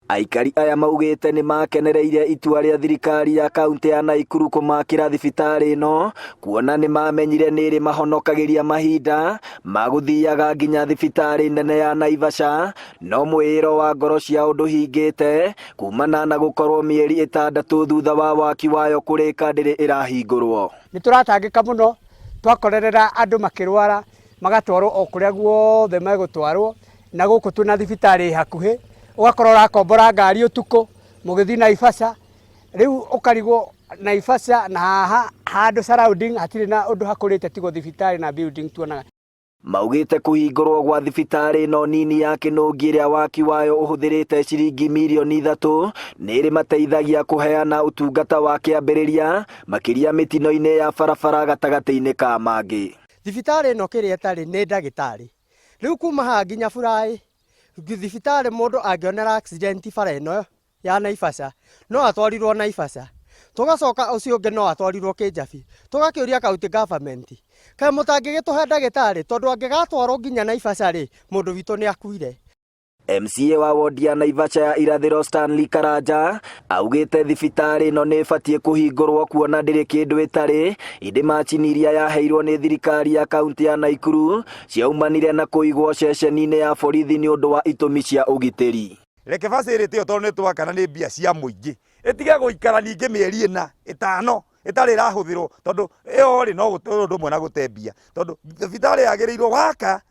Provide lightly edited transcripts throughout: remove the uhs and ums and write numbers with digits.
Aikari aya maugite ni makenereire itua ria thirikari ya kaunti ya Naikuru kumakira thibitari no kuona ni mamenyire niri mahonokagiria mahinda maguthiaga nginya thibitari nene ya Naivasha no mwiro wa ngoro cia undu hingite kumana na gukorwo mieri 6 thutha wa waki wayo kurika ndiri irahingurwo. Ni turatangika muno twakorerera andu makirwara magatwarwo o kuria guothe megutwarwo na guku tuna thibitari hakuhi ugakorwo urakombora ngari utuko mugithi Naivasha riu ukarigwo Naivasha na haha handu surrounding hatire na undu hakurite tigo thibitari na building tuonaga. Maugite kuhingurwo gwa thibitari no nini ya Kinungi ria waki wayo uhuthirite ciringi milioni 3 niri mateithagia kuheana utungata wa kiambiriria makiria mitino-ini ya barabara gatagati-ini ka mangi. Thibitari no kiria tari ni ndagitari riu kuma ha nginya Burai thibitari mundu angionera accident bara ino ya Naivasha no atwarirwo Naivasha tugacoka ucio unge no atwarirwo Kijabi tugakiuria county government kai mutangigituhe ndagitari tondu angigatwarwo nginya Naivasha ri mundu witu ni akuire. MCA wa wodi ya Naivasha ya irathiro Stanley Karanja augite thibitari no ni batie kuhingurwo kuona ndiri kindu itari indi machiniria yaheirwo ni thirikari ya kaunti ya Naikuru ciaumanire na kuigwo ceceni-ini ya borithi ni undu wa itumi cia ugitiri. Reke facility yo tondu twakana ni mbia cia muingi itige guikara ningi mieri 5 itari rahuthirwo tondu iyo ri no gutundu mwe na gutembia tondu thibitari yagirirwo waka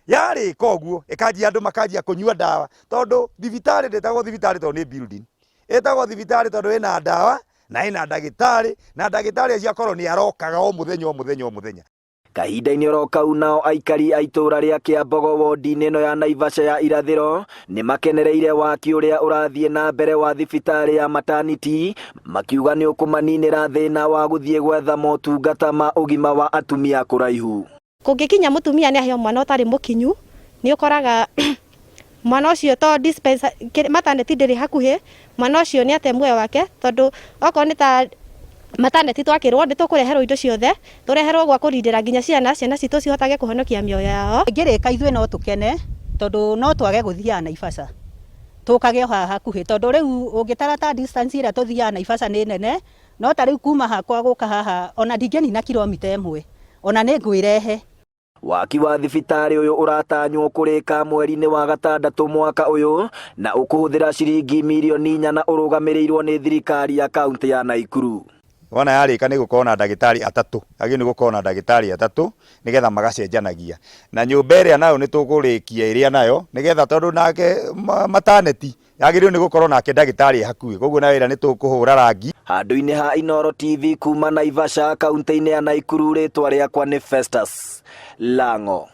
yari koguo ikanjia andu makanjia kunyua dawa tondu thibitari ndetagwo thibitari tondu ni building etagwo thibitari tondu ina dawa na ina ndagitari na ndagitari acio akorwo ni arokaga o muthenya. Kahinda-ini oro kau nao aikari a itura ria Kiambogo wodi-ini ino ya Naivasha ya irathiro ni makenereire waki uria urathie na mbere wa thibitari ya maternity makiuga ni ukumaninira thina wa guthie gwetha motungata ma ugima wa atumia kuraihu. Kungikinya mutumia ni ahio mwana utari mukinyu ni ukoraga mwana ucio to dispenser maternity ndiri hakuhi mwana ucio ni ate muoyo wake tondu oko ni ta maternity twakirwo ndi tukureherwo indo ciothe tureherwo gwa kurindira nginya ciana citu cihotage kuhonokia mioyo yao. Ngirika ithwe no tukene tondu no twage guthia Naivasha tukage haha hakuhi tondu riu ungitara ta distance ira tuthia Naivasha ni nene no ta riu kuma hakwa guka haha ona ndingeni na kilomita 1 ona ni ngwirehe. Waki wa thibitari uyu uratanywo kurika mweri-ini wa Gatandatũ mwaka uyu na ukuhuthira ciringi milioni 4 urugamirirwo ni thirikari ya kaunti ya Naikuru. Wana yarika ni gukorwo na ndagitari 3 agi ni gukorwo na ndagitari 3 nigetha magacenjanagia na nyumba iria nayo ni tukurikia iria nayo nigetha tondu nake maternity yagirirwo ni gukorwo nake ndagitari hakuhi koguo na wira ni tukuhura rangi. Handu-ini ha Inooro TV kuma Naivasha kaunti-ini ya Naikuru ritwa riakwa ni Festus Lango.